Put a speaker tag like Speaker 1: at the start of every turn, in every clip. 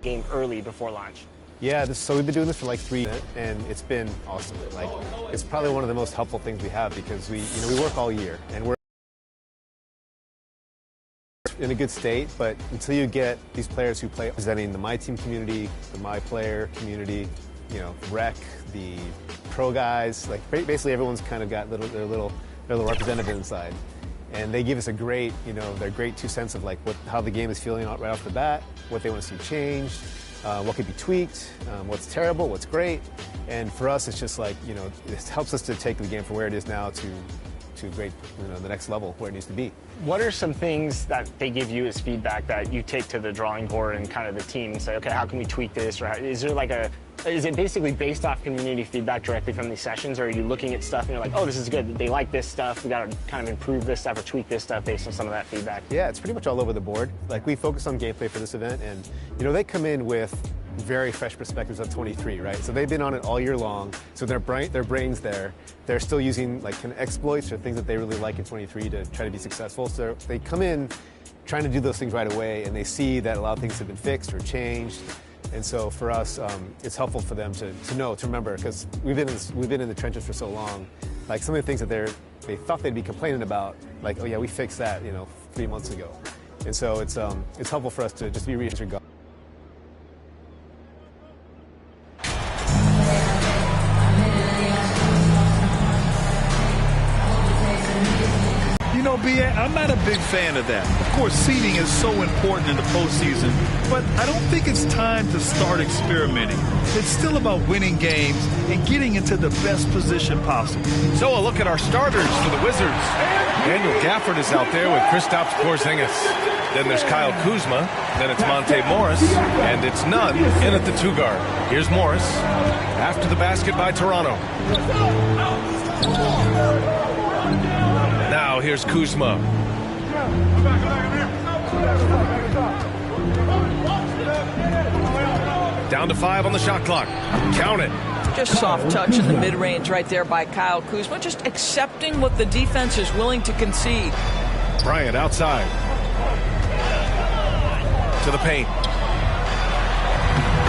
Speaker 1: game early before launch?
Speaker 2: Yeah, so we've been doing this for like 3 years, and it's been awesome. Like, it's probably one of the most helpful things we have because we work all year and we're in a good state, but until you get these players who play representing the My Team community, the My Player community, rec, the pro guys, like basically everyone's kind of got their little representative inside. And they give us a great, their great 2 cents of like how the game is feeling right off the bat, what they want to see changed, what could be tweaked, what's terrible, what's great. And for us, it's just like, it helps us to take the game from where it is now to great, the next level where it needs to be.
Speaker 1: What are some things that they give you as feedback that you take to the drawing board and kind of the team and say, okay, how can we tweak this? Or is it basically based off community feedback directly from these sessions, or are you looking at stuff and you're like, oh, this is good, they like this stuff, we got to kind of improve this stuff or tweak this stuff based on some of that feedback?
Speaker 2: Yeah, it's pretty much all over the board. Like, we focus on gameplay for this event, and they come in with very fresh perspectives of 23, right? So they've been on it all year long, so their brain's there. They're still using like kind of exploits or things that they really like in 23 to try to be successful. So they come in trying to do those things right away, and they see that a lot of things have been fixed or changed. And so for us, it's helpful for them to remember, because we've been in the trenches for so long. Like, some of the things that they thought they'd be complaining about, like, oh yeah, we fixed that, 3 months ago. And so it's helpful for us to just be reassured.
Speaker 3: BA, I'm not a big fan of that. Of course, seeding is so important in the postseason, but I don't think it's time to start experimenting. It's still about winning games and getting into the best position possible.
Speaker 4: So a look at our starters for the Wizards. Daniel Gafford is out there with Kristaps Porzingis. Then there's Kyle Kuzma. Then it's Monte Morris. And it's Nunn in at the 2 guard. Here's Morris after the basket by Toronto. Now here's Kuzma. Down to 5 on the shot clock. Count it.
Speaker 5: Just soft touch in the mid-range right there by Kyle Kuzma. Just accepting what the defense is willing to concede.
Speaker 4: Bryant outside. To the paint.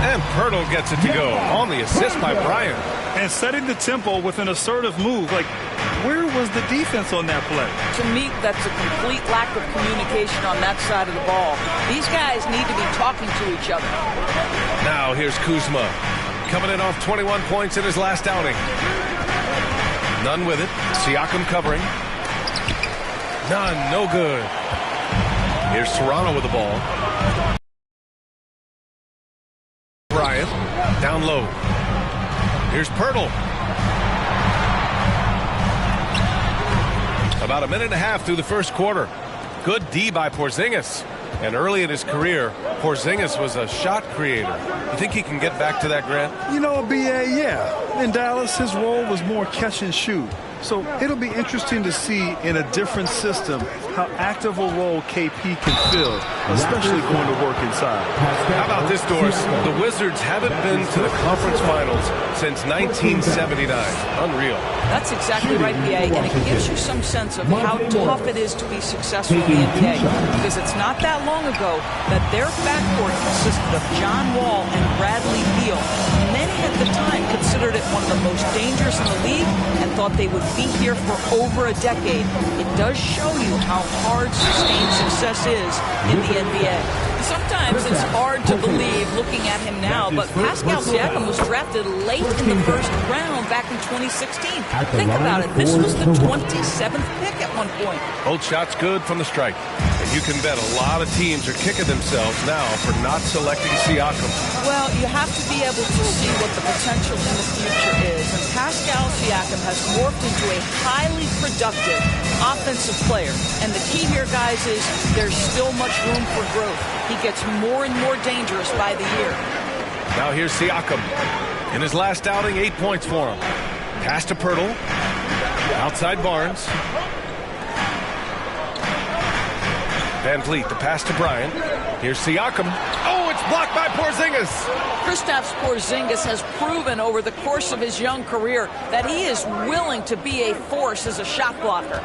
Speaker 4: And Pirtle gets it to go on the assist by Bryant.
Speaker 3: And setting the tempo with an assertive move. Like, where was the defense on that play?
Speaker 5: To me, that's a complete lack of communication on that side of the ball. These guys need to be talking to each other.
Speaker 4: Now here's Kuzma, coming in off 21 points in his last outing. Nunn with it. Siakam covering. Nunn, no good. Here's Toronto with the ball. Bryant, down low. Here's Pirtle. About a minute and a half through the first quarter. Good D by Porzingis. And early in his career, Porzingis was a shot creator. You think he can get back to that, Grant?
Speaker 3: BA, yeah. In Dallas, his role was more catch and shoot. So it'll be interesting to see in a different system how active a role KP can fill, especially going to work inside.
Speaker 4: How about this, Doris? The Wizards haven't been to the conference finals since 1979. Unreal.
Speaker 5: That's exactly right, BA, and it gives you some sense of how tough it is to be successful in the NBA, because it's not that long ago that their backcourt consisted of John Wall and Bradley Beal. Many at the time considered it one of the most dangerous in the league and thought they would be here for over a decade. It does show you how hard sustained success is in the NBA. Sometimes it's hard to believe looking at him now, but Pascal Siakam was drafted late in the first round back in 2016. Think about it. This was the 27th pick at one point.
Speaker 4: Both shots good from the strike. And you can bet a lot of teams are kicking themselves now for not selecting Siakam.
Speaker 5: Well, you have to be able to see what the potential in the future is. And Pascal Siakam has morphed into a highly productive offensive player. And the key here, guys, is there's still much room for growth. He gets more and more dangerous by the year.
Speaker 4: Now here's Siakam. In his last outing, 8 points for him. Pass to Pirtle. Outside Barnes. Van Vliet, the pass to Bryant. Here's Siakam. Oh, it's blocked by Porzingis.
Speaker 5: Kristaps Porzingis has proven over the course of his young career that he is willing to be a force as a shot blocker.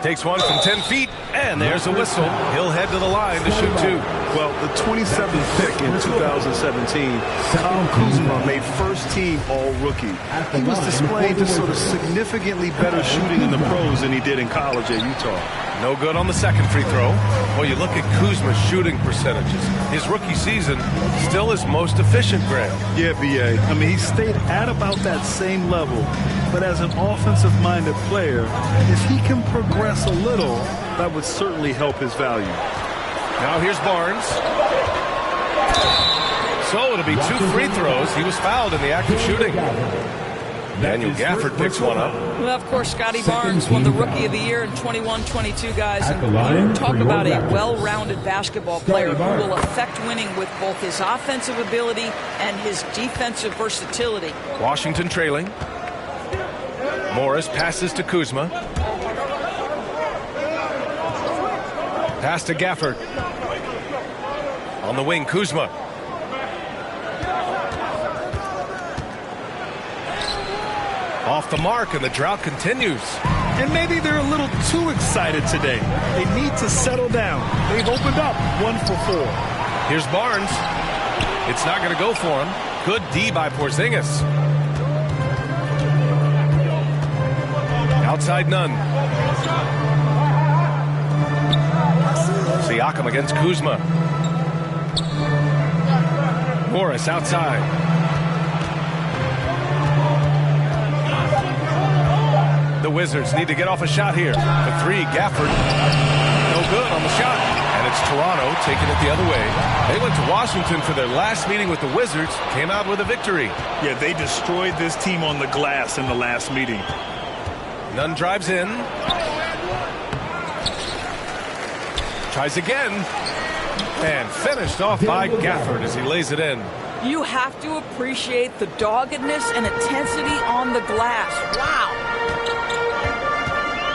Speaker 4: Takes one from 10 feet. And there's a whistle. He'll head to the line to shoot two.
Speaker 3: Well, the 27th pick in 2017, Kyle Kuzma made first-team All-Rookie. He was displaying just sort of significantly better shooting in the pros than he did in college at Utah.
Speaker 4: No good on the second free throw. Well, you look at Kuzma's shooting percentages. His rookie season, still his most efficient, Graham.
Speaker 3: Yeah, B.A. I mean, he stayed at about that same level. But as an offensive-minded player, if he can progress a little, that would certainly help his value.
Speaker 4: Now here's Barnes. So it'll be two free throws. He was fouled in the act of shooting. Daniel Gafford picks one up.
Speaker 5: Well, of course, Scotty Barnes won the Rookie of the Year in 21-22, guys. And you talk about a well-rounded basketball player who will affect winning with both his offensive ability and his defensive versatility.
Speaker 4: Washington trailing. Morris passes to Kuzma. Pass to Gafford. On the wing, Kuzma. Off the mark, and the drought continues.
Speaker 3: And maybe they're a little too excited today. They need to settle down. They've opened up 1 for 4.
Speaker 4: Here's Barnes. It's not going to go for him. Good D by Porzingis. Outside none. Siakam against Kuzma. Morris outside. The Wizards need to get off a shot here. The three, Gafford. No good on the shot. And it's Toronto taking it the other way. They went to Washington for their last meeting with the Wizards. Came out with a victory.
Speaker 3: Yeah, they destroyed this team on the glass in the last meeting.
Speaker 4: Nunn drives in. Tries again. And finished off by Gafford as he lays it in.
Speaker 5: You have to appreciate the doggedness and intensity on the glass. Wow.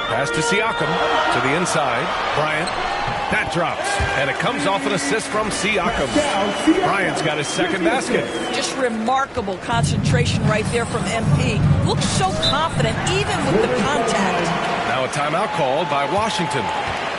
Speaker 4: Pass to Siakam to the inside. Bryant. That drops. And it comes off an assist from Siakam. Bryant's got his second basket.
Speaker 5: Just remarkable concentration right there from MP. Looks so confident even with the contact.
Speaker 4: Now a timeout called by Washington.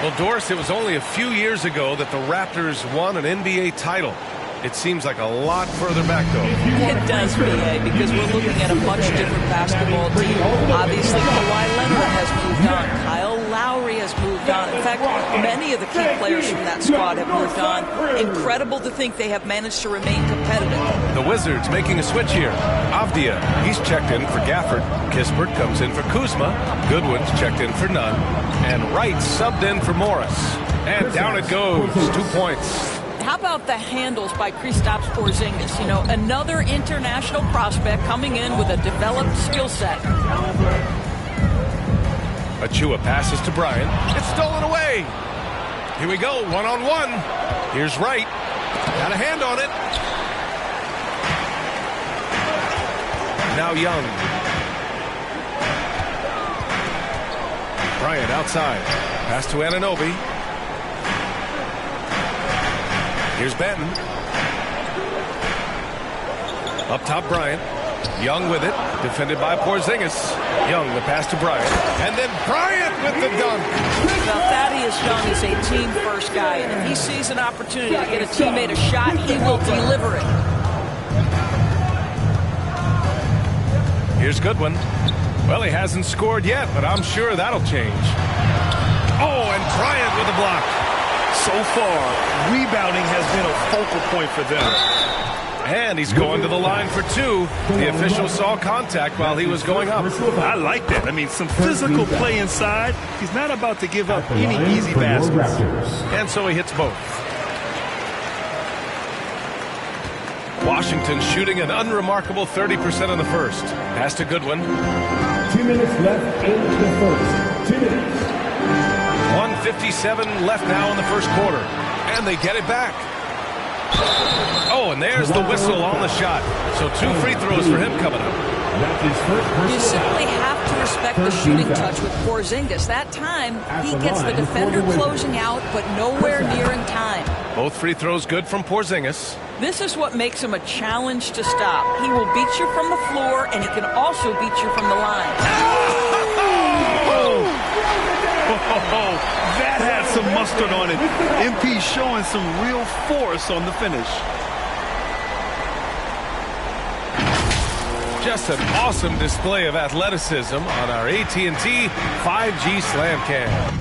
Speaker 4: Well, Doris, it was only a few years ago that the Raptors won an NBA title. It seems like a lot further back, though.
Speaker 5: It does, B.A., because we're looking at a much different basketball team. Obviously, Kawhi Leonard has moved on. Kyle Lowry has moved on. In fact, many of the key players from that squad have moved on. Incredible to think they have managed to remain competitive.
Speaker 4: The Wizards making a switch here. Avdia, he's checked in for Gafford. Kispert comes in for Kuzma. Goodwin's checked in for Nunn. And Wright subbed in for Morris. And down it goes. 2 points.
Speaker 5: How about the handles by Kristaps Porzingis? You know, another international prospect coming in with a developed skill set.
Speaker 4: Achua passes to Bryant. It's stolen away. Here we go, one-on-one. Here's Wright. Got a hand on it. Now Young. Bryant outside. Pass to Anunoby. Here's Benton. Up top, Bryant. Young with it. Defended by Porzingis. Young, the pass to Bryant. And then Bryant with the dunk.
Speaker 5: Now, Thaddeus Young is a team-first guy, and if he sees an opportunity to get a teammate a shot, he will deliver it.
Speaker 4: Here's Goodwin. Well, he hasn't scored yet, but I'm sure that'll change. Oh, and Bryant with a block.
Speaker 3: So far, rebounding has been a focal point for them.
Speaker 4: And he's going to the line for two. The official saw contact while he was going up.
Speaker 3: I like that. I mean, some physical play inside. He's not about to give up any easy baskets.
Speaker 4: And so he hits both. Washington shooting an unremarkable 30% in the first. Pass to Goodwin.
Speaker 6: 2 minutes left in the first. 2 minutes.
Speaker 4: 1:57 left now in the first quarter. And they get it back. Oh, and there's the whistle on the shot. So 2 free throws for him coming up.
Speaker 5: You simply have to respect the shooting touch with Porzingis. That time, he gets the defender closing out, but nowhere near in time.
Speaker 4: Both free throws good from Porzingis.
Speaker 5: This is what makes him a challenge to stop. He will beat you from the floor, and he can also beat you from the line.
Speaker 3: Oh, that had some mustard on it. MP showing some real force on the finish.
Speaker 4: Just an awesome display of athleticism on our AT&T 5G Slam Cam.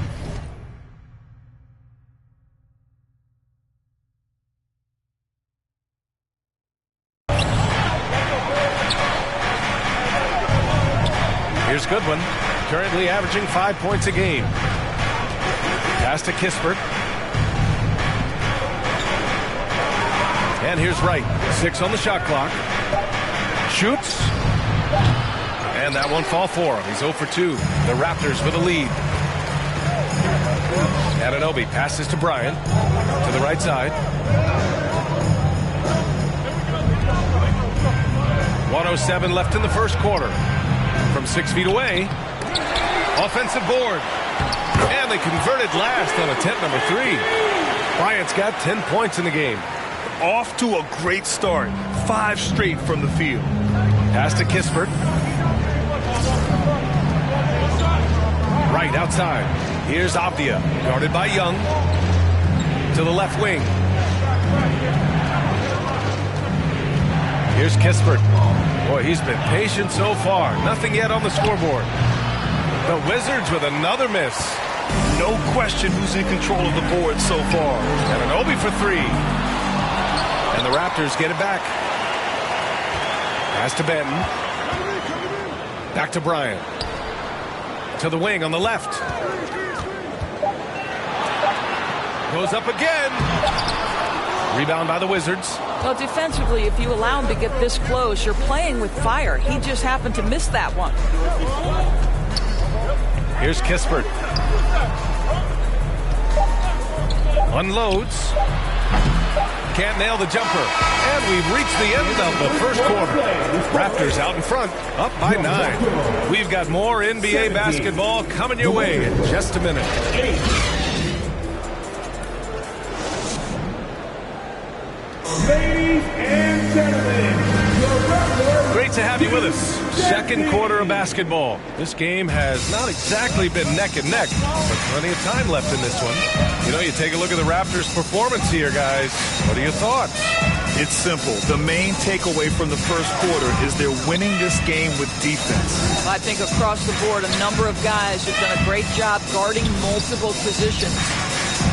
Speaker 4: Here's Goodwin, currently averaging 5 points a game. Pass to Kispert. And here's Wright. 6 on the shot clock. Shoots. And that won't fall for him. He's 0 for 2. The Raptors with a lead. Anunoby passes to Bryant. To the right side. 1:07 left in the first quarter. From 6 feet away. Offensive board. And they converted last on attempt number 3. Bryant's got 10 points in the game.
Speaker 3: Off to a great start. 5 straight from the field.
Speaker 4: Pass to Kispert. Right outside. Here's Avdia, guarded by Young. To the left wing. Here's Kispert. Boy, he's been patient so far. Nothing yet on the scoreboard. The Wizards with another miss.
Speaker 3: No question who's in control of the board so far.
Speaker 4: Anunoby for 3. And the Raptors get it back. Pass to Benton. Back to Bryant. To the wing on the left. Goes up again. Rebound by the Wizards.
Speaker 5: Well, defensively, if you allow him to get this close, you're playing with fire. He just happened to miss that one.
Speaker 4: Here's Kispert. Unloads. Can't nail the jumper. And we've reached the end of the first quarter. Raptors out in front, up by 9. We've got more NBA basketball coming your way in just a minute.
Speaker 6: Ladies and gentlemen,
Speaker 4: Great to have you with us. Second quarter of basketball. This game has not exactly been neck and neck, but plenty of time left in this one. You know, you take a look at the Raptors' performance here, guys. What are your thoughts?
Speaker 3: It's simple. The main takeaway from the first quarter is they're winning this game with defense.
Speaker 5: I think across the board, a number of guys have done a great job guarding multiple positions.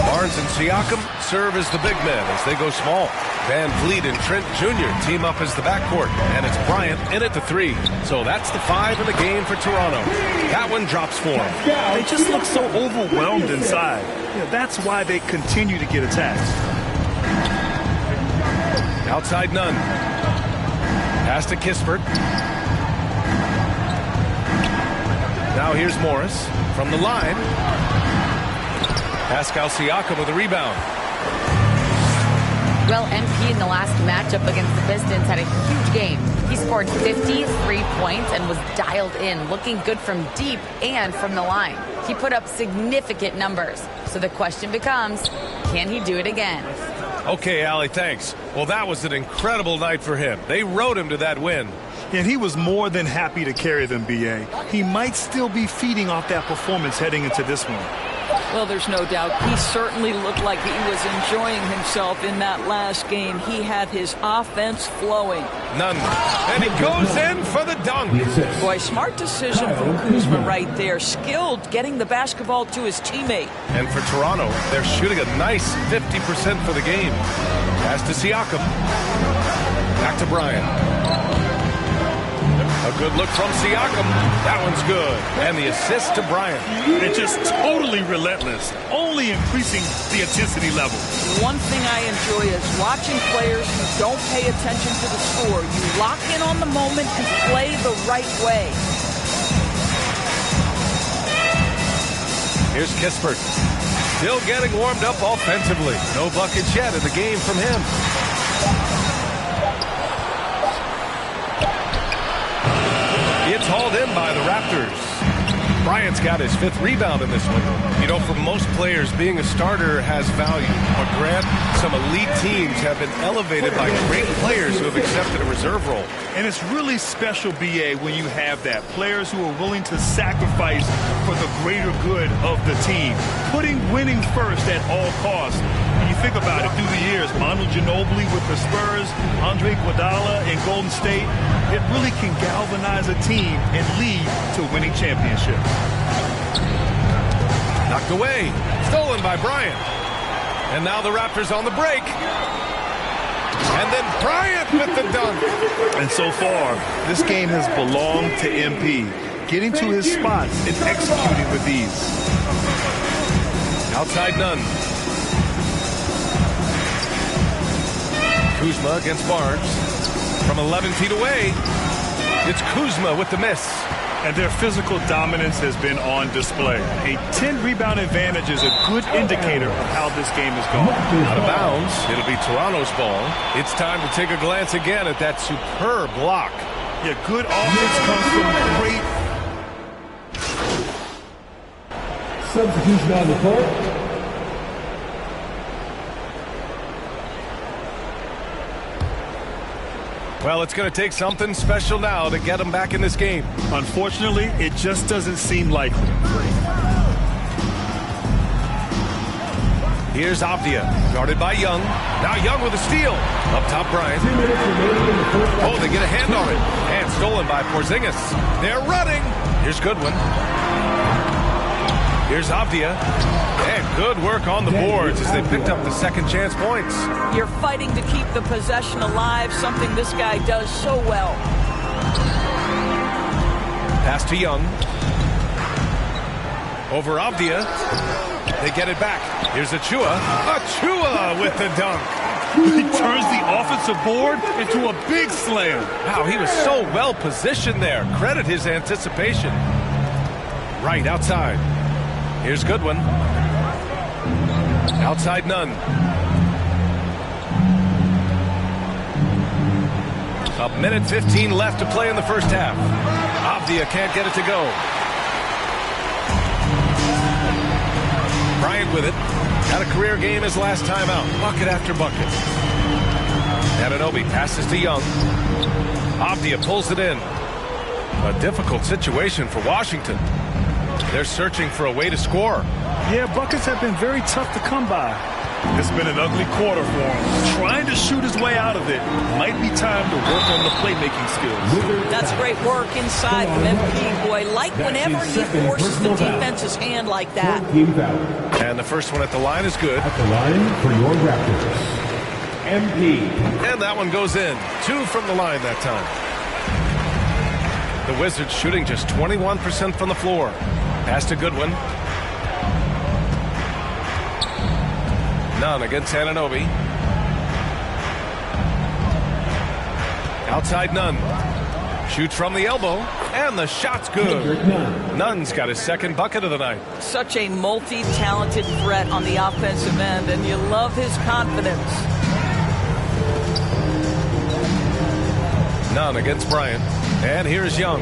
Speaker 4: Barnes and Siakam serve as the big men as they go small. Van Vliet and Trent Jr. team up as the backcourt, and it's Bryant in at the 3. So that's the 5 in the game for Toronto. That one drops for them.
Speaker 3: They just look so overwhelmed inside. That's why they continue to get attacked.
Speaker 4: Outside none. Pass to Kispert. Now here's Morris from the line. Pascal Siakam with a rebound.
Speaker 7: Well, MP in the last matchup against the Pistons had a huge game. He scored 53 points and was dialed in, looking good from deep and from the line. He put up significant numbers. So the question becomes, can he do it again?
Speaker 4: Okay, Allie, thanks. Well, that was an incredible night for him. They rode him to that win.
Speaker 3: And he was more than happy to carry them, B.A. He might still be feeding off that performance heading into this one.
Speaker 5: Well, there's no doubt. He certainly looked like he was enjoying himself in that last game. He had his offense flowing.
Speaker 4: None. And he goes in for the dunk.
Speaker 5: Boy, smart decision from Kuzma right there. Skilled getting the basketball to his teammate.
Speaker 4: And for Toronto, they're shooting a nice 50% for the game. Pass to Siakam. Back to Bryant. A good look from Siakam. That one's good. And the assist to Bryant.
Speaker 3: They're just totally relentless, only increasing the intensity level.
Speaker 5: One thing I enjoy is watching players who don't pay attention to the score. You lock in on the moment and play the right way.
Speaker 4: Here's Kispert. Still getting warmed up offensively. No buckets yet in the game from him. It's hauled in by the Raptors. Bryant's got his 5th rebound in this one.
Speaker 3: You know, for most players, being a starter has value. But Grant, some elite teams have been elevated by great players who have accepted a reserve role.
Speaker 8: And it's really special, B.A., when you have that. Players who are willing to sacrifice for the greater good of the team. Putting winning first at all costs. When you think about it, through the years, Manu Ginobili with the Spurs, Andre Iguodala in Golden State, it really can galvanize a team and lead to winning championships.
Speaker 4: Knocked away. Stolen by Bryant. And now the Raptors on the break. And then Bryant with the dunk.
Speaker 8: And so far, this game has belonged to MP. Getting to his spots and executing with ease.
Speaker 4: Outside Nunn. Kuzma against Barnes. From 11 feet away, it's Kuzma with the miss.
Speaker 8: And their physical dominance has been on display. A 10-rebound advantage is a good indicator of how this game is going.
Speaker 4: Out of bounds. It'll be Toronto's ball. It's time to take a glance again at that superb block.
Speaker 8: Yeah, good offense comes from great.
Speaker 6: Substitution on the court.
Speaker 4: Well, it's going to take something special now to get them back in this game.
Speaker 8: Unfortunately, it just doesn't seem likely.
Speaker 4: Here's Avdia, guarded by Young. Now Young with a steal. Up top, Bryant. Oh, they get a hand on it. And stolen by Porzingis. They're running. Here's Goodwin. Here's Avdia. And good work on the boards as they picked up the second chance points.
Speaker 5: You're fighting to keep the possession alive, something this guy does so well.
Speaker 4: Pass to Young. Over Avdia. They get it back. Here's Achua. Achua with the dunk.
Speaker 8: He turns the offensive board into a big slam.
Speaker 4: Wow, he was so well positioned there. Credit his anticipation. Right outside. Here's Goodwin. Outside Nunn. A minute 15 left to play in the first half. Avdia can't get it to go. Bryant with it. Had a career game his last time out. Bucket after bucket. Anunoby passes to Young. Avdia pulls it in. A difficult situation for Washington. They're searching for a way to score.
Speaker 8: Yeah, buckets have been very tough to come by. It's been an ugly quarter for him. Trying to shoot his way out of it. Might be time to work on the playmaking skills.
Speaker 5: That's great work inside from MP. Boy, like whenever he forces the defense's hand like that.
Speaker 4: And the first one at the line is good.
Speaker 6: At the line for your Raptors, MP.
Speaker 4: And that one goes in. 2 from the line that time. The Wizards shooting just 21% from the floor. Pass to Goodwin. None against Anunoby. Outside Nunn. Shoots from the elbow. And the shot's good. Nunn's got his second bucket of the night.
Speaker 5: Such a multi-talented threat on the offensive end, and you love his confidence.
Speaker 4: Nunn against Bryant. And here's Young.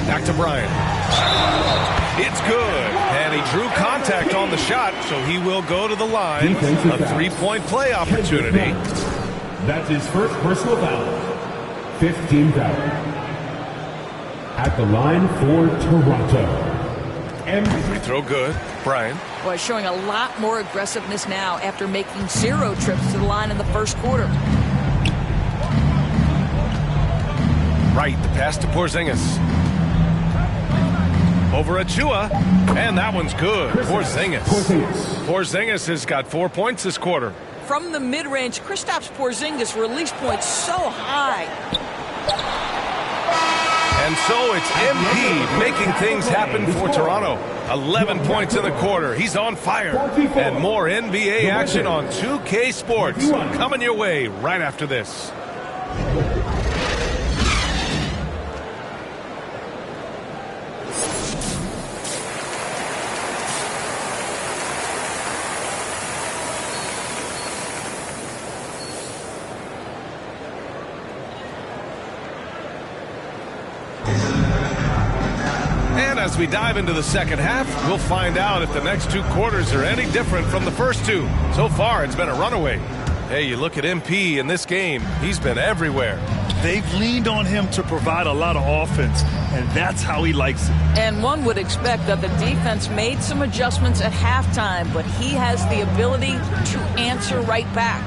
Speaker 4: Back to Bryant. It's good. And he drew contact on the shot, so he will go to the line. A three-point play opportunity.
Speaker 6: That's his first personal foul. 15th foul. At the line for Toronto.
Speaker 4: Free throw good. Bryant.
Speaker 5: Boy, showing a lot more aggressiveness now after making 0 trips to the line in the first quarter.
Speaker 4: Right, the pass to Porzingis. Over Achua, and that one's good. Porzingis. Porzingis has got 4 points this quarter.
Speaker 5: From the mid-range, Kristaps Porzingis release points so high.
Speaker 4: And so it's MP making things happen for Toronto. 11 points in the quarter. He's on fire. And more NBA action on 2K Sports coming your way right after this. And as we dive into the second half, we'll find out if the next 2 quarters are any different from the first 2. So far, it's been a runaway. Hey, you look at MP in this game, he's been everywhere.
Speaker 8: They've leaned on him to provide a lot of offense, and that's how he likes it.
Speaker 5: And one would expect that the defense made some adjustments at halftime, but he has the ability to answer right back.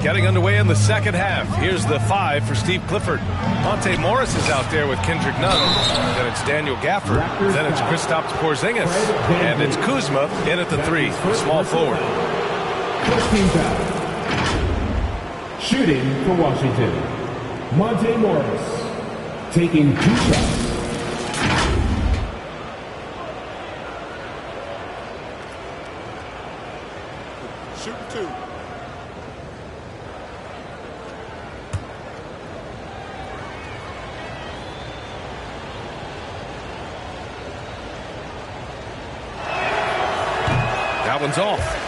Speaker 4: Getting underway in the second half. Here's the 5 for Steve Clifford. Monte Morris is out there with Kendrick Nunn. Then it's Daniel Gafford. Then it's Kristaps Porzingis. And it's Kuzma in at the 3, small forward.
Speaker 6: 14 foul. Shooting for Washington, Monte Morris, taking 2 shots.
Speaker 8: Shooting 2.
Speaker 4: That one's off.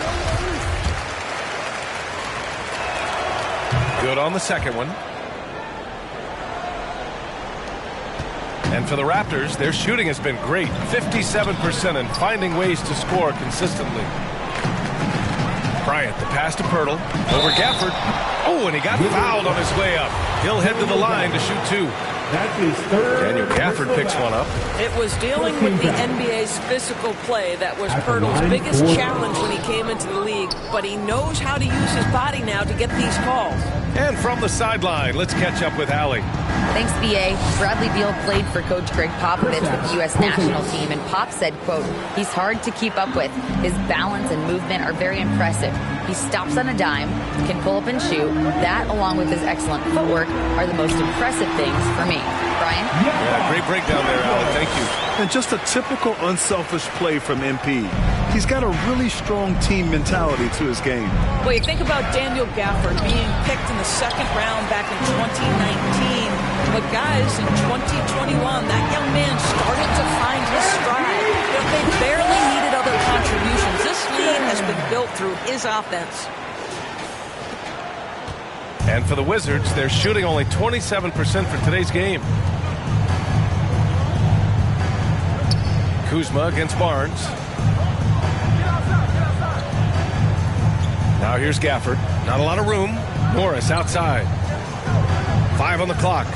Speaker 4: Good on the second one. And for the Raptors, their shooting has been great. 57% and finding ways to score consistently. Bryant, the pass to Pirtle. Over Gafford. Oh, and he got fouled on his way up. He'll head to the line to shoot 2.
Speaker 6: That's his third.
Speaker 4: Daniel Gafford picks one up.
Speaker 5: It was dealing with the NBA's physical play that was Pirtle's biggest challenge when he came into the league, but he knows how to use his body now to get these calls.
Speaker 4: And from the sideline, let's catch up with Allie.
Speaker 7: Thanks, B.A. Bradley Beal played for Coach Greg Popovich with the U.S. national team, and Pop said, quote, "He's hard to keep up with. His balance and movement are very impressive. He stops on a dime, can pull up and shoot. That, along with his excellent footwork, are the most impressive things for me." Brian?
Speaker 4: Yeah, great breakdown there, Allie. Thank you.
Speaker 8: And just a typical unselfish play from MP. He's got a really strong team mentality to his game.
Speaker 5: Well, you think about Daniel Gafford being picked in the second round back in 2019. But guys, in 2021, that young man started to find his stride. They barely needed other contributions. This lead has been built through his offense.
Speaker 4: And for the Wizards, they're shooting only 27% for today's game. Kuzma against Barnes. Now here's Gafford. Not a lot of room. Morris outside. 5 on the clock.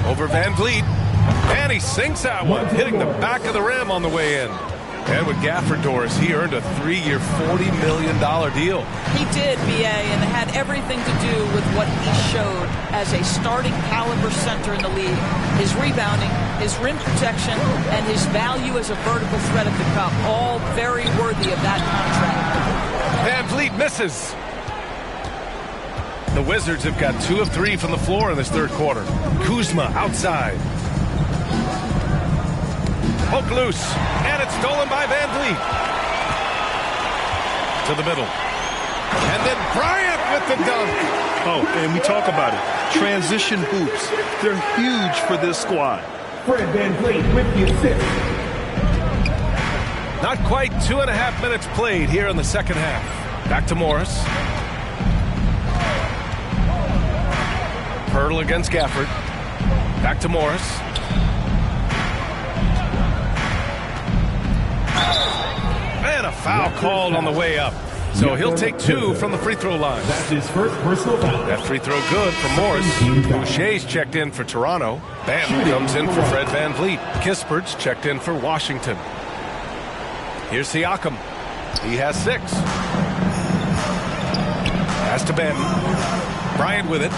Speaker 4: Over Van Vliet. And he sinks that one, hitting the back of the rim on the way in. And with Gafford, Doris, he earned a 3-year, $40 million deal.
Speaker 5: He did, B.A., and it had everything to do with what he showed as a starting caliber center in the league. His rebounding, his rim protection, and his value as a vertical threat at the cup, all very worthy of that contract.
Speaker 4: Van Vliet misses. The Wizards have got 2 of 3 from the floor in this third quarter. Kuzma outside. Poke loose, and it's stolen by Van Vliet. To the middle. And then Bryant with the dunk.
Speaker 8: Oh, and we talk about it. Transition hoops. They're huge for this squad.
Speaker 6: Fred Van Vliet with the assist.
Speaker 4: Not quite 2.5 minutes played here in the second half. Back to Morris. Pirtle against Gafford. Back to Morris. And a foul called on the way up. So he'll take 2 from the free throw line.
Speaker 6: That's his first personal foul.
Speaker 4: That free throw good for Morris. Boucher's checked in for Toronto. Bam comes in for Fred Van Vliet. Kispert's checked in for Washington. Here's Siakam. He has 6. Pass to Ben. Bryant with it.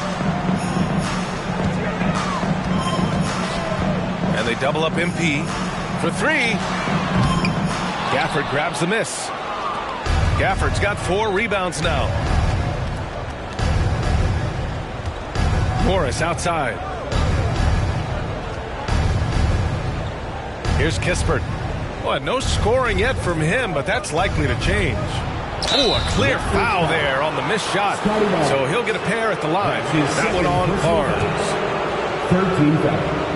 Speaker 4: And they double up MP for 3. Gafford grabs the miss. Gafford's got 4 rebounds now. Morris outside. Here's Kispert. Boy, no scoring yet from him, but that's likely to change. Oh, a clear foul there on the missed shot. So he'll get a pair at the line. That one on Barnes.
Speaker 6: 13 foul.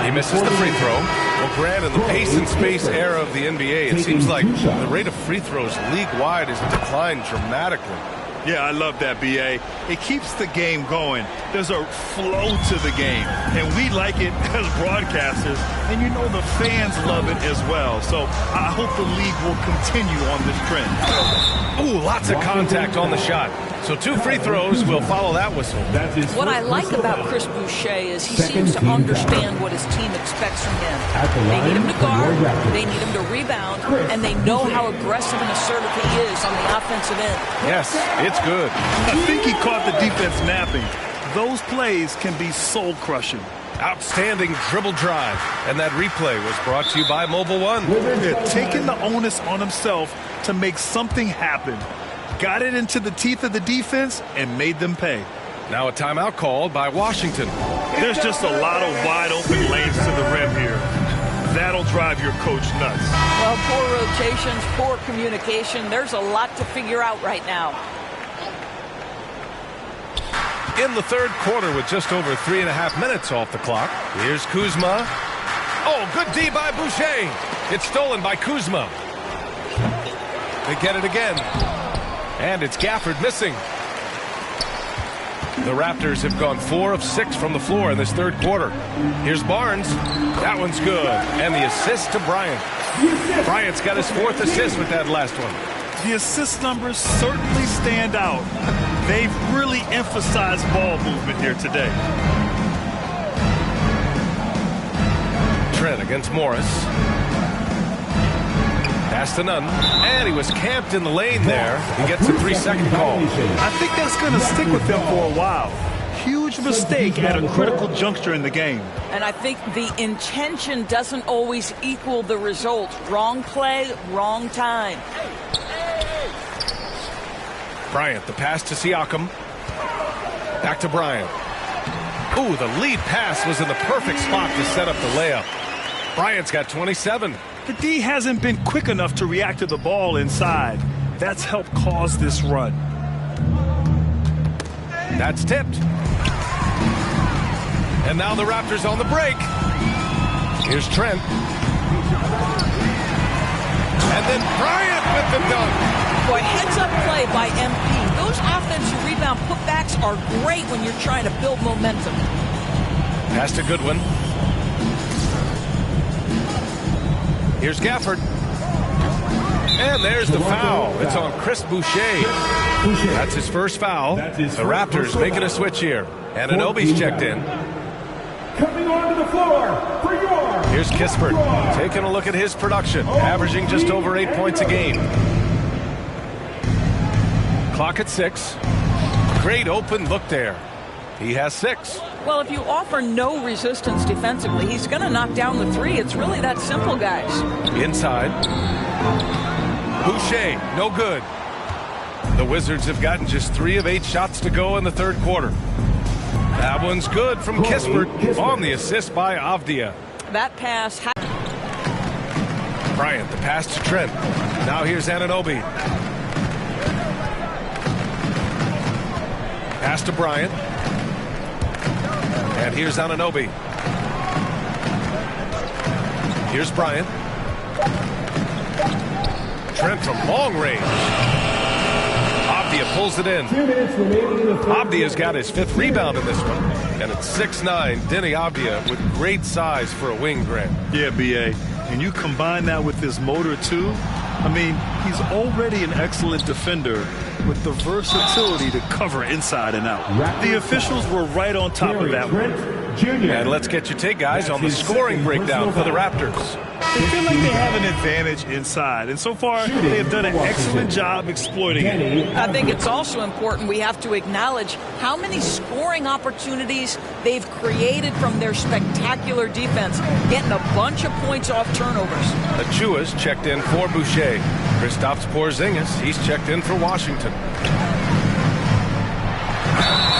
Speaker 4: He misses the free throw. Well, Grant, in the pace and space era of the NBA, it seems like the rate of free throws league-wide has declined dramatically.
Speaker 8: Yeah, I love that, B.A. It keeps the game going. There's a flow to the game, and we like it as broadcasters, and you know the fans love it as well. So I hope the league will continue on this trend.
Speaker 4: Ooh, lots of contact on the shot. So 2 free throws will follow that whistle.
Speaker 5: What I like about Chris Boucher is he seems to understand what his team expects from him. They need him to guard, they need him to rebound, and they know how aggressive and assertive he is on the offensive end.
Speaker 4: Yes, it's good.
Speaker 8: I think he caught the defense napping. Those plays can be soul-crushing.
Speaker 4: Outstanding dribble drive. And that replay was brought to you by Mobile One.
Speaker 8: They're taking the onus on himself to make something happen. Got it into the teeth of the defense and made them pay.
Speaker 4: Now a timeout called by Washington.
Speaker 8: There's just a lot of wide open lanes to the rim here. That'll drive your coach nuts.
Speaker 5: Well, poor rotations, poor communication. There's a lot to figure out right now.
Speaker 4: In the third quarter with just over 3.5 minutes off the clock. Here's Kuzma. Oh, good D by Boucher. It's stolen by Kuzma. They get it again. And it's Gafford missing. The Raptors have gone 4 of 6 from the floor in this third quarter. Here's Barnes. That one's good. And the assist to Bryant. Bryant's got his 4th assist with that last one.
Speaker 8: The assist numbers certainly stand out. They've really emphasized ball movement here today.
Speaker 4: Trent against Morris. Pass to Nunn. And he was camped in the lane there. He gets a 3-second call.
Speaker 8: I think that's going to stick with him for a while. Huge mistake at a critical juncture in the game.
Speaker 5: And I think the intention doesn't always equal the result. Wrong play, wrong time.
Speaker 4: Bryant, the pass to Siakam. Back to Bryant. Ooh, the lead pass was in the perfect spot to set up the layup. Bryant's got 27.
Speaker 8: The D hasn't been quick enough to react to the ball inside. That's helped cause this run.
Speaker 4: That's tipped. And now the Raptors on the break. Here's Trent. And then Bryant with the dunk.
Speaker 5: Boy, heads-up play by MP. Those offensive rebound putbacks are great when you're trying to build momentum.
Speaker 4: Pass to Goodwin. Here's Gafford. And there's the foul. It's on Chris Boucher. That's his first foul. The Raptors making a switch here. And Anunoby's checked in.
Speaker 6: Coming onto the floor for your...
Speaker 4: Here's Kispert taking a look at his production, averaging just over 8 points a game. Clock at 6. Great open look there. He has 6.
Speaker 5: Well, if you offer no resistance defensively, he's going to knock down the 3. It's really that simple, guys.
Speaker 4: Inside. Boucher, no good. The Wizards have gotten just 3 of 8 shots to go in the third quarter. That one's good from Kispert on the assist by Avdia.
Speaker 5: That pass.
Speaker 4: Bryant, the pass to Trent. Now here's Anunoby. Pass to Bryant. And here's Anunoby. Here's Bryant. Trent from long range. Avdia pulls it in. Avdia's got his 5th rebound in this one. And it's 6'9", Denny Avdia with great size for a wing, Grant.
Speaker 8: Yeah, B.A. And you combine that with his motor, too. I mean, he's already an excellent defender with the versatility to cover inside and out. The officials were right on top of that one.
Speaker 4: And let's get your take, guys, on the scoring breakdown for the Raptors.
Speaker 8: They feel like they have an advantage inside, and so far they have done an excellent job exploiting it.
Speaker 5: I think it's also important we have to acknowledge how many scoring opportunities they've created from their spectacular defense, getting a bunch of points off turnovers.
Speaker 4: Achua's checked in for Boucher. Kristaps Porzingis, he's checked in for Washington.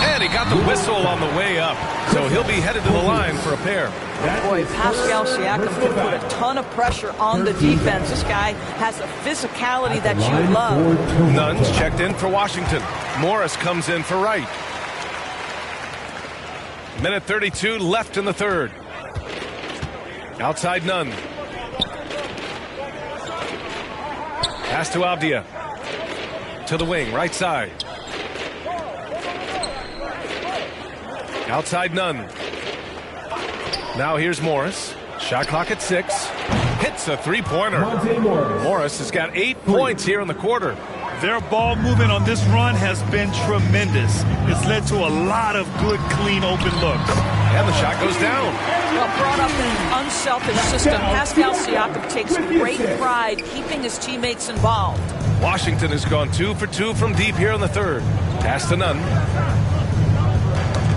Speaker 4: And he got the whistle on the way up, so he'll be headed to the line for a pair.
Speaker 5: Boy, Pascal Siakam can put a ton of pressure on the defense. This guy has a physicality that you love.
Speaker 4: Nunn's checked in for Washington. Morris comes in for Wright. Minute 32 left in the third. Outside Nunn. Pass to Avdia. To the wing, right side. Outside none. Now here's Morris. Shot clock at 6. Hits a three-pointer. Morris has got 8 points here in the quarter.
Speaker 8: Their ball movement on this run has been tremendous. It's led to a lot of good, clean, open looks.
Speaker 4: And the shot goes down.
Speaker 5: Well, brought up in an unselfish system, Pascal Siakam takes great pride keeping his teammates involved.
Speaker 4: Washington has gone 2 for 2 from deep here in the third. Pass to Nunn.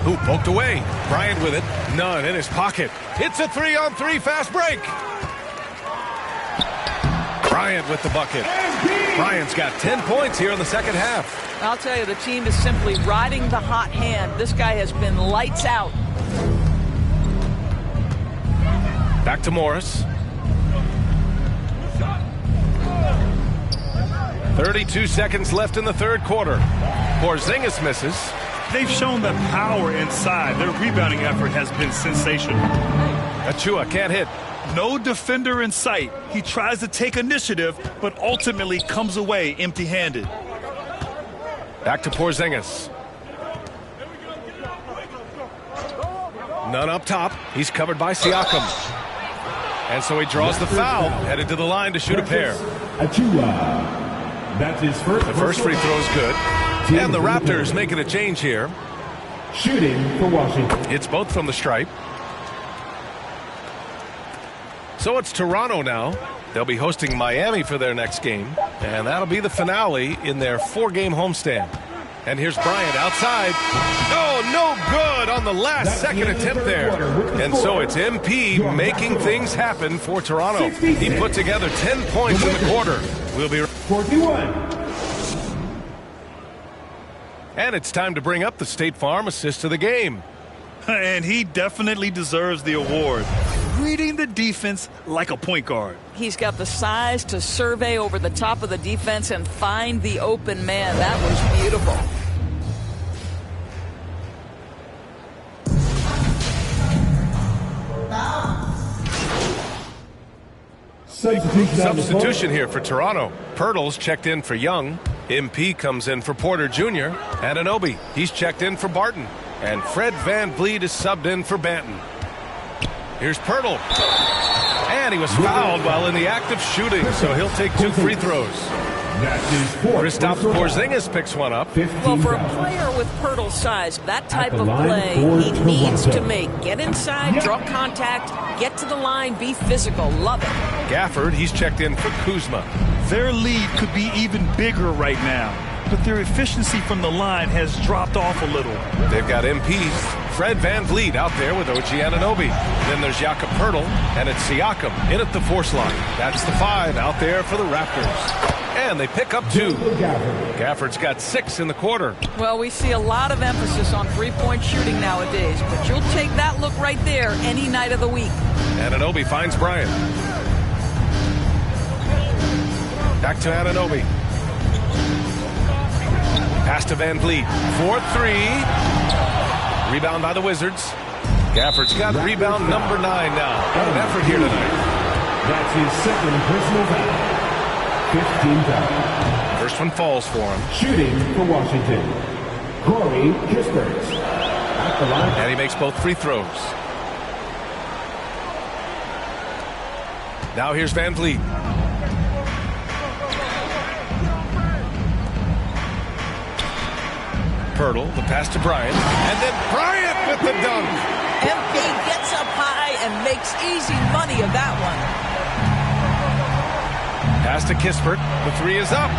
Speaker 4: Who poked away. Bryant with it. Nunn in his pocket. Hits a 3-on-3 fast break. Bryant with the bucket. Bryant's got 10 points here in the second half.
Speaker 5: I'll tell you, the team is simply riding the hot hand. This guy has been lights out.
Speaker 4: Back to Morris. 32 seconds left in the third quarter. Porzingis misses.
Speaker 8: They've shown the power inside. Their rebounding effort has been sensational.
Speaker 4: Achua can't hit.
Speaker 8: No defender in sight. He tries to take initiative, but ultimately comes away empty-handed.
Speaker 4: Back to Porzingis. None up top. He's covered by Siakam. And so he draws the foul, headed to the line to shoot a pair.
Speaker 6: That's his first.
Speaker 4: The first free throw is good. And the Raptors making a change here.
Speaker 6: Shooting for Washington.
Speaker 4: It's both from the stripe. So it's Toronto now. They'll be hosting Miami for their next game. And that'll be the finale in their 4-game homestand. And here's Bryant outside. Oh, no good on the last second attempt there. And so it's MP making things happen for Toronto. He put together 10 points in the quarter. We'll be
Speaker 6: 41.
Speaker 4: And it's time to bring up the State Farm assist of the game.
Speaker 8: And he definitely deserves the award. Reading the defense like a point guard.
Speaker 5: He's got the size to survey over the top of the defense and find the open man. That was beautiful.
Speaker 4: Substitution here for Toronto. Pirtle's checked in for Young. MP comes in for Porter Jr. Anunoby, he's checked in for Barton. And Fred VanVleet is subbed in for Banton. Here's Pirtle. And he was fouled while in the act of shooting, so he'll take 2 free throws. Kristaps Porzingis picks one up.
Speaker 5: Well, for a player with Pirtle's size, that type of play he needs to make. Get inside, draw contact, get to the line, be physical. Love it.
Speaker 4: Gafford, he's checked in for Kuzma.
Speaker 8: Their lead could be even bigger right now, but their efficiency from the line has dropped off a little.
Speaker 4: They've got MP, Fred VanVleet out there with OG Anunoby. Then there's Jakob Pirtle, and it's Siakam in at the 4 slot. That's the 5 out there for the Raptors. And they pick up 2. Gafford's got 6 in the quarter.
Speaker 5: Well, we see a lot of emphasis on three-point shooting nowadays, but you'll take that look right there any night of the week.
Speaker 4: Anunoby finds Bryant. Back to Anunoby. Pass to VanVleet. 4-3. Rebound by the Wizards. Gafford's got rebound number 9 now. What an effort here tonight.
Speaker 6: That's his second personal foul. 15 foul.
Speaker 4: First one falls for him.
Speaker 6: Shooting for Washington. Corey Kispert. At the line.
Speaker 4: And he makes both free throws. Now here's VanVleet. Pirtle, the pass to Bryant. And then Bryant with the dunk.
Speaker 5: MP gets up high and makes easy money of that one.
Speaker 4: Pass to Kispert. The 3 is up.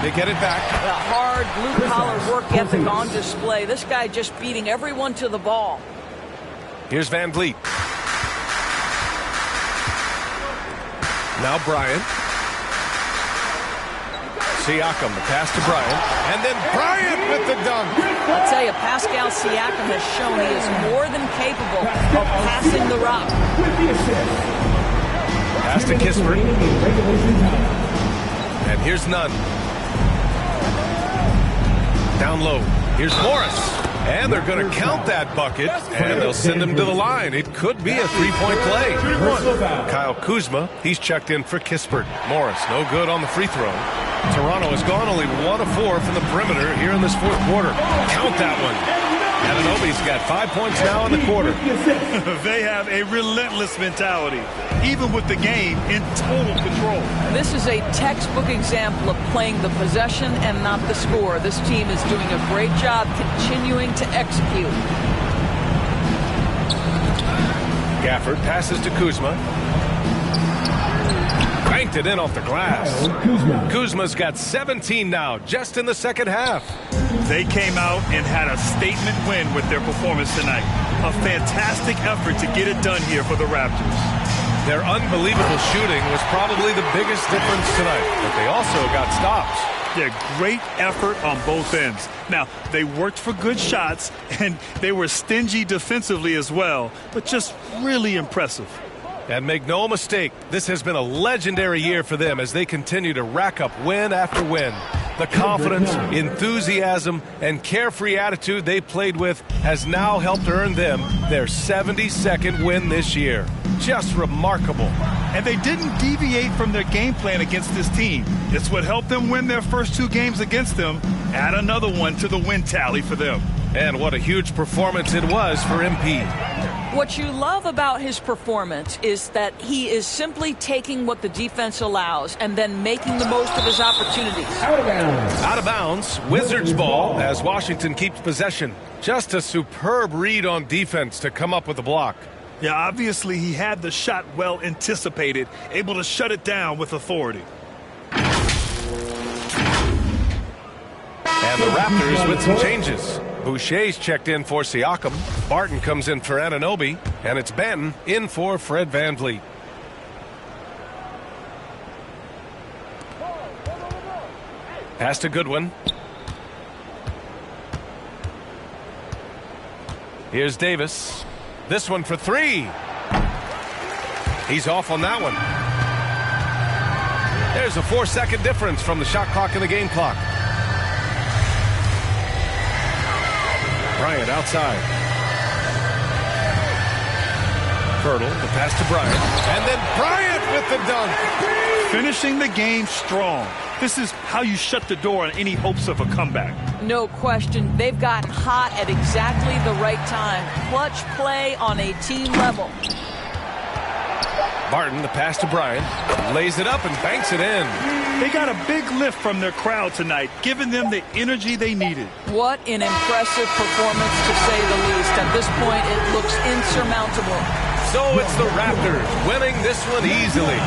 Speaker 4: They get it back.
Speaker 5: The hard blue-collar work ethic on display. This guy just beating everyone to the ball.
Speaker 4: Here's VanVleet. Now Bryant. Siakam, the pass to Bryant. And then Bryant with the dunk.
Speaker 5: I'll tell you, Pascal Siakam has shown he is more than capable of passing the rock.
Speaker 4: Pass to Kispert. And here's Nunn. Down low. Here's Morris. And they're going to count that bucket, and they'll send him to the line. It could be a three-point play. Kyle Kuzma, he's checked in for Kispert. Morris, no good on the free throw. Toronto has gone only 1 of 4 from the perimeter here in this fourth quarter. Count that one. Ananobi's got 5 points now in the quarter.
Speaker 8: They have a relentless mentality, even with the game in total control.
Speaker 5: This is a textbook example of playing the possession and not the score. This team is doing a great job continuing to execute.
Speaker 4: Gafford passes to Kuzma. Banked it in off the glass. Kuzma's got 17 now, just in the second half.
Speaker 8: They came out and had a statement win with their performance tonight. A fantastic effort to get it done here for the Raptors.
Speaker 4: Their unbelievable shooting was probably the biggest difference tonight, but they also got stops.
Speaker 8: Yeah, great effort on both ends. Now, they worked for good shots, and they were stingy defensively as well, but just really impressive.
Speaker 4: And make no mistake, this has been a legendary year for them as they continue to rack up win after win. The confidence, enthusiasm, and carefree attitude they played with has now helped earn them their 72nd win this year. Just remarkable.
Speaker 8: And they didn't deviate from their game plan against this team. It's what helped them win their first 2 games against them. Add another one to the win tally for them.
Speaker 4: And what a huge performance it was for MP.
Speaker 5: What you love about his performance is that he is simply taking what the defense allows and then making the most of his opportunities.
Speaker 4: Out of bounds, Wizards ball as Washington keeps possession. Just a superb read on defense to come up with the block.
Speaker 8: Yeah, obviously he had the shot well anticipated, able to shut it down with authority.
Speaker 4: And the Raptors with some changes. Boucher's checked in for Siakam. Barton comes in for Anunoby. And it's Banton in for Fred VanVleet. Pass to Goodwin. Here's Davis. This one for 3. He's off on that one. There's a 4-second difference from the shot clock and the game clock. Bryant outside. Fertile, the pass to Bryant. And then Bryant with the dunk.
Speaker 8: Finishing the game strong. This is how you shut the door on any hopes of a comeback.
Speaker 5: No question. They've gotten hot at exactly the right time. Clutch play on a team level.
Speaker 4: Barton, the pass to Bryant. Lays it up and banks it in.
Speaker 8: They got a big lift from their crowd tonight, giving them the energy they needed.
Speaker 5: What an impressive performance, to say the least. At this point, it looks insurmountable.
Speaker 4: So it's the Raptors winning this one easily.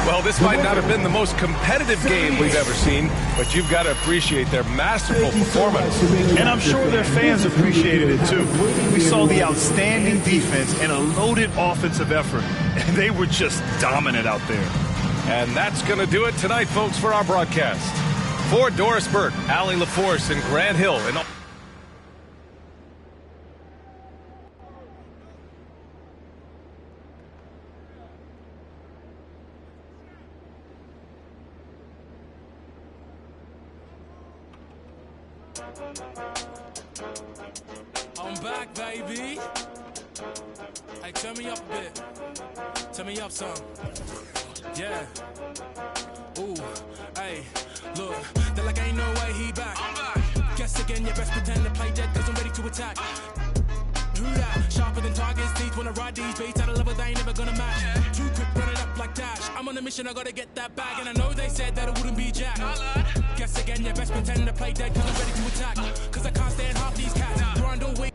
Speaker 4: Well, this might not have been the most competitive game we've ever seen, but you've got to appreciate their masterful performance.
Speaker 8: And I'm sure their fans appreciated it too. We saw the outstanding defense and a loaded offensive effort, and they were just dominant out there.
Speaker 4: And that's going to do it tonight, folks, for our broadcast. For Doris Burke, Allie LaForce, and Grant Hill, and
Speaker 9: I'm back, baby. Hey, turn me up a bit. Turn me up some. Yeah. Ooh, hey, look, they're like ain't no way he back. I'm back. Guess again, you best pretend to play dead cause I'm ready to attack. Who that? Sharper than targets, teeth wanna ride these beats at a level they ain't never gonna match. Too quick, run it up like Dash. I'm on a mission, I gotta get that bag. And I know they said that it wouldn't be Jack. Guess again, you best pretend to play dead cause I'm ready to attack. Cause I can't stand half these cats. Grind all week.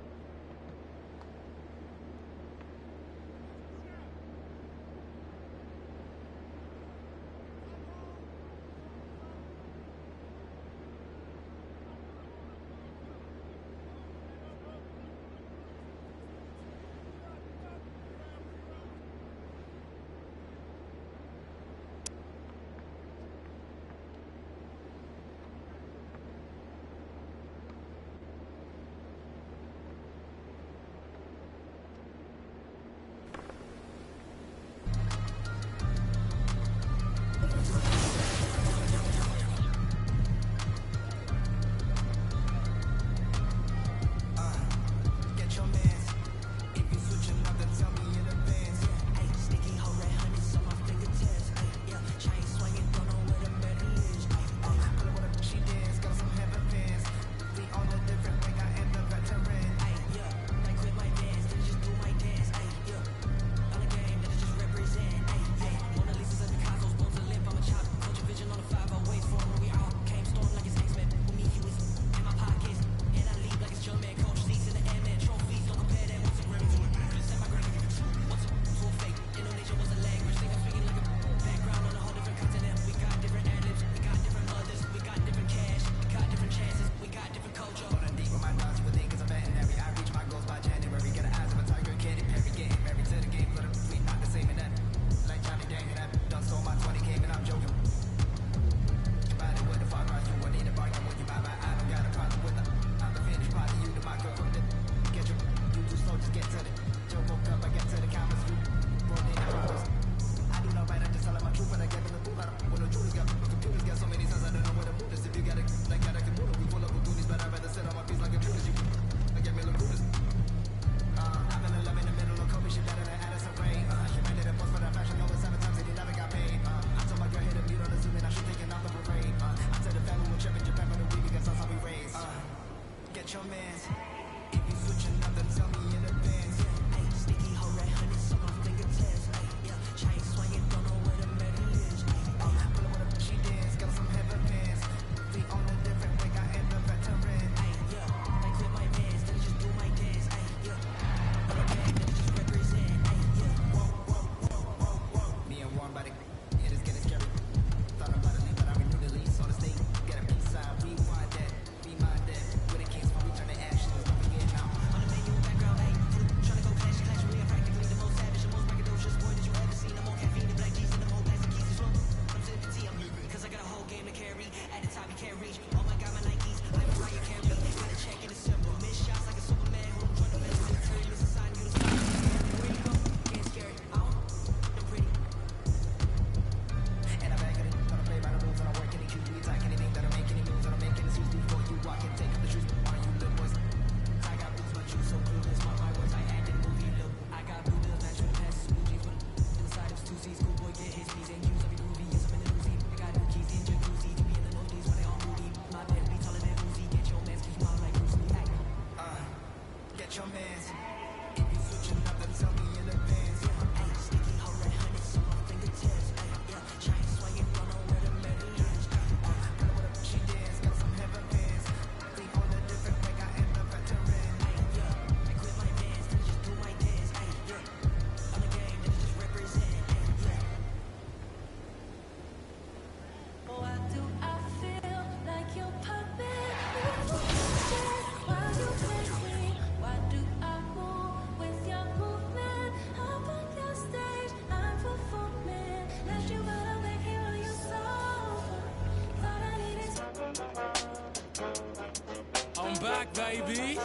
Speaker 9: back, baby.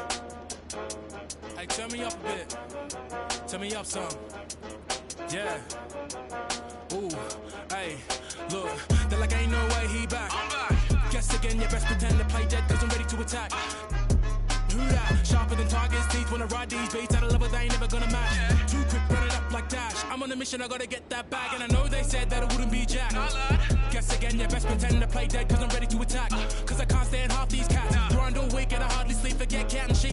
Speaker 9: Hey, turn me up a bit. Turn me up some. Yeah. Ooh, hey, look. They're like, ain't no way he back. I'm back. Guess again, you best pretend to play dead, cause I'm ready to attack. Who that? Sharper than targets, teeth wanna ride these beats at a level they ain't never gonna match. Yeah. Too quick, run it up like Dash. I'm on a mission, I gotta get that bag. And I know they said that it wouldn't be Jack. Guess again, you best pretend to play dead, cause I'm ready to attack. Cause I can't stand half these cats. Grind all week and I hardly sleep, forget cat and shit.